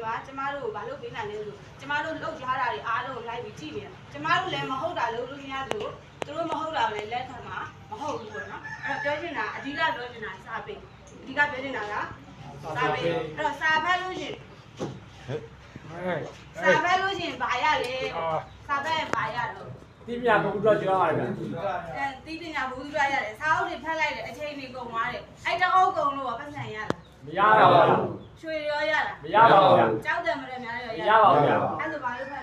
မှာကျမတို့ဘာလို့ပေးနိုင်လဲဆိုကျမတို့လှုပ်ရှားတာတွေအားလုံးလိုက်ပြီးကြည့်နေတာကျမတို့လည်းမဟုတ်တာလုပ်လို့မရသလိုသူတို့မဟုတ်တာလည်းလက်ခံမှာမဟုတ်ဘူးပေါ့နော်အဲ့တော့ပြောချင်တာအဓိကပြောချင်တာစာပေအဓိကပြောချင်တာကစာပေအဲ့တော့စာဖတ်လို့ရှင်စာဖတ်လို့ရှင်ဘာရလဲစာဖတ်ရင်ဘာရတော့တိမြဘုရားကျော်ရတယ်ဗျတိပညာဘူးတွေ့ရတယ်စာအုပ်တွေဖတ်လိုက်တယ်အချိန်တွေကုန်သွားတယ်အဲ့တအုပ်ကုန်လို့ပတ်စံရလားမရပါဘူးရွှေရောရလားမရပါဘူးဗျကြောက်တယ်မလဲများရောမရပါဘူးဗျအဲ့ဒါဘာလို့ဖတ်လဲ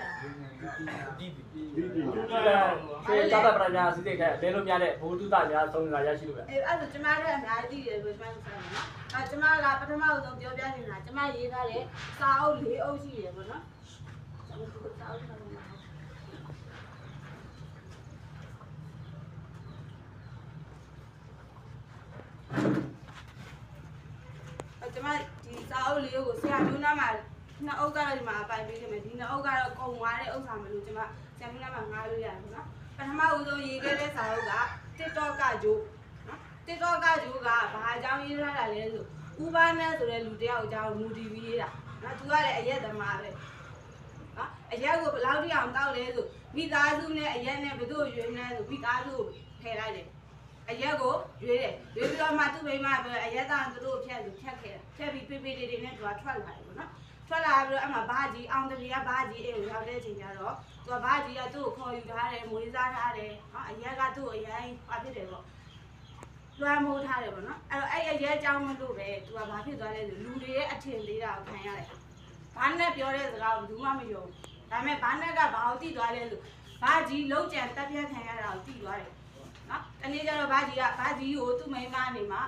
ကျောက်ပညာစီတဲ့ခဲလဲလို့များတဲ့ဘုဒ္ဓများသုံးနေတာရရှိလို့ဗျအဲ့ဒါဆိုကျမတို့အများကြီးသိတယ်လို့ကျမတို့ဆိုတယ်နော်အဲ့ကျမကပထမဆုံးပြောပြနေတာကျမရေးထားတဲ့စာအုပ်၄အုပ်ရှိတယ်ပေါ့နော်စာအုပ်ကျမဒီစာအုပ်လေးကိုဆရာမျိုးနာမှာနှစ်အုပ်ကတော့ဒီမှာပိုင်ပေးခဲ့မယ်ဒီနှစ်အုပ်ကတော့ကုန်သွားတဲ့ဥစ္စာမလို့ကျမဆရာမျိုးနာမှာငားလို့ရတယ်ပေါ့နော်ပထမဦးဆုံးရေးခဲ့တဲ့စာအုပ်က TikTok ကဂျိုးနော် TikTok ကဂျိုးကဘာအကြောင်းရေးထားတာလဲဆိုဥပနဲ့ဆိုတဲ့လူတယောက်အကြောင်းမူတည်ပြီးရေးတာနော်သူကလည်းအရက်သမားပဲနော်အရက်ကိုဘယ်လောက်ထိအောင်တောက်လဲဆိုမိသားစုနဲ့အရက်နဲ့ဘယ်သူ့ရွေးလဲဆိုမိသားစုကိုထည့်လိုက်တယ်အရက်ကိုရွေးတယ်ရွေးပြီးတော့မှသူ့မိမပြောအရက်သားသူတို့ဖြတ်လို့ဖြတ်ခဲ့တာဖြတ်ပြီးပေးပေးလေးနဲ့သူကထွက်လာတယ်ပေါ့နော်ထွက်လာပြီးတော့အမှဘာကြီးအောင်တလီကဘာကြီးအိမ်ကိုရောက်တဲ့အချိန်ကျတော့သူကဘာကြီးကသူ့ကိုခေါ်ယူထားတယ်မွေးစားထားတယ်နော်အရက်ကသူ့ကိုအရင်ဘာဖြစ်တယ်ပေါ့လွှမ်းမိုးထားတယ်ပေါ့နော်အဲ့တော့အဲ့အရက်ကြောင်းမလို့ပဲသူကဘာဖြစ်သွားလဲဆိုလူတွေရဲ့အထင်သေးတာကိုခံရတယ်ဘာနဲ့ပြောတဲ့စကားကိုဘူးမှမယုံဒါပေမဲ့ဘာနဲ့ကဘာကိုသိသွားလဲဆိုဘာကြီးလုံးကြံတက်ပြတ်ခံရတာကိုသိသွားတယ်နော်တနေ့ကျတော့ဘာကြီးကိုသူ့မိန်းမနေမှာ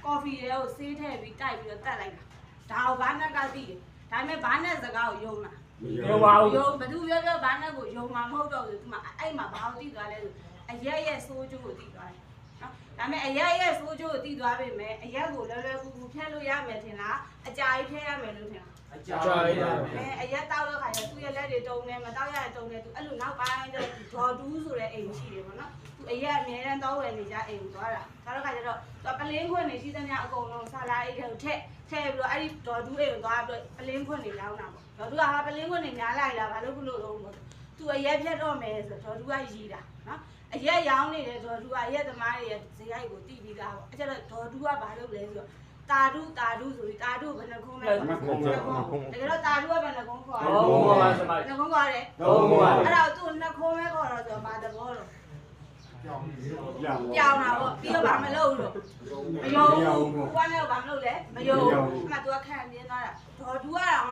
ကော်ဖီတွေကိုဆေးထည့်ပြီးတိုက်ပြီးတော့တက်လိုက်တာဒါကိုဘာနဲ့ကသိတယ်ဒါပေမဲ့ဘာနဲ့စကားကိုယုံတာမယုံပါဘူးယုံဘသူပြောဘာနဲ့ကိုယုံမှာမဟုတ်တော့ဘူးသူကအဲ့မှာဘာကိုသိသွားလဲဆိုအရက်ရဲ့ဆိုးကျိုးကိုသိသွားတယ်နော်ဒါပေမဲ့အရက်ရဲ့ဆိုးကျိုးကိုသိသွားပြီမဲ့အရက်ကိုလွယ်လွယ်ကူကူဖြတ်လို့ရမယ်ထင်လားအကြာကြီးဖြတ်ရမယ်လို့ထင်လားအကြာကြီးအရက်တောက်တော့ခါကျသူ့ရဲ့လက်တွေတုံနေမတောက်ရတုံနေသူအဲ့လိုနောက်ပိုင်းကျဒေါ်တူးဆိုတဲ့အိမ်ရှိတယ်ပေါ့နော်သူအရက်အမြဲတမ်းတောက်ဝယ်နေကြအိမ်ကိုသွားတာတော့ခါကျတော့သူပလင်းခွင့်နေရှိသမျှအကုန်လုံးဆာလာအိတ်ထဲကိုထည့်ပြီးတော့အဲ့ဒီဒေါ်တူးအိမ်ကိုသွားပြီးပလင်းခွင့်နေလောင်းတာပေါ့ဒေါ်တူးကပလင်းခွင့်နေများလိုက်လားဘာလို့ဘလို့လုံးပေါ့သူအရက်ဖြတ်တော့မယ်ဆိုဒေါ်တူးကရည်တာနော်အရက်ရောင်းနေတဲ့ဒေါ်တူးကအရက်သမားတွေရဲ့ဇေယိုက်ကိုတိပြီးသားပေါ့အဲ့ကျတော့ဒေါ်တူးကဘာလုပ်လဲဆိုတော့တာဒုဆိုပြီးတာဒုဘယ်နှခုံးလဲတကယ်တော့တာဒုကဘယ်နှခုံးခေါ်လဲနှခုံးခေါ်တယ်အဲ့ဒါသူ့နှခုံးပဲခေါ်တော့ဆိုဘာသဘောတော့ပြောင်းတာပေါ့ပြီးတော့ဘာမလုပ်လို့မယုံဘူးကိုကလည်းဘာမလုပ်လဲမယုံအမှ तू ကခံပြင်းသွားတာဒေါ်တူကတော့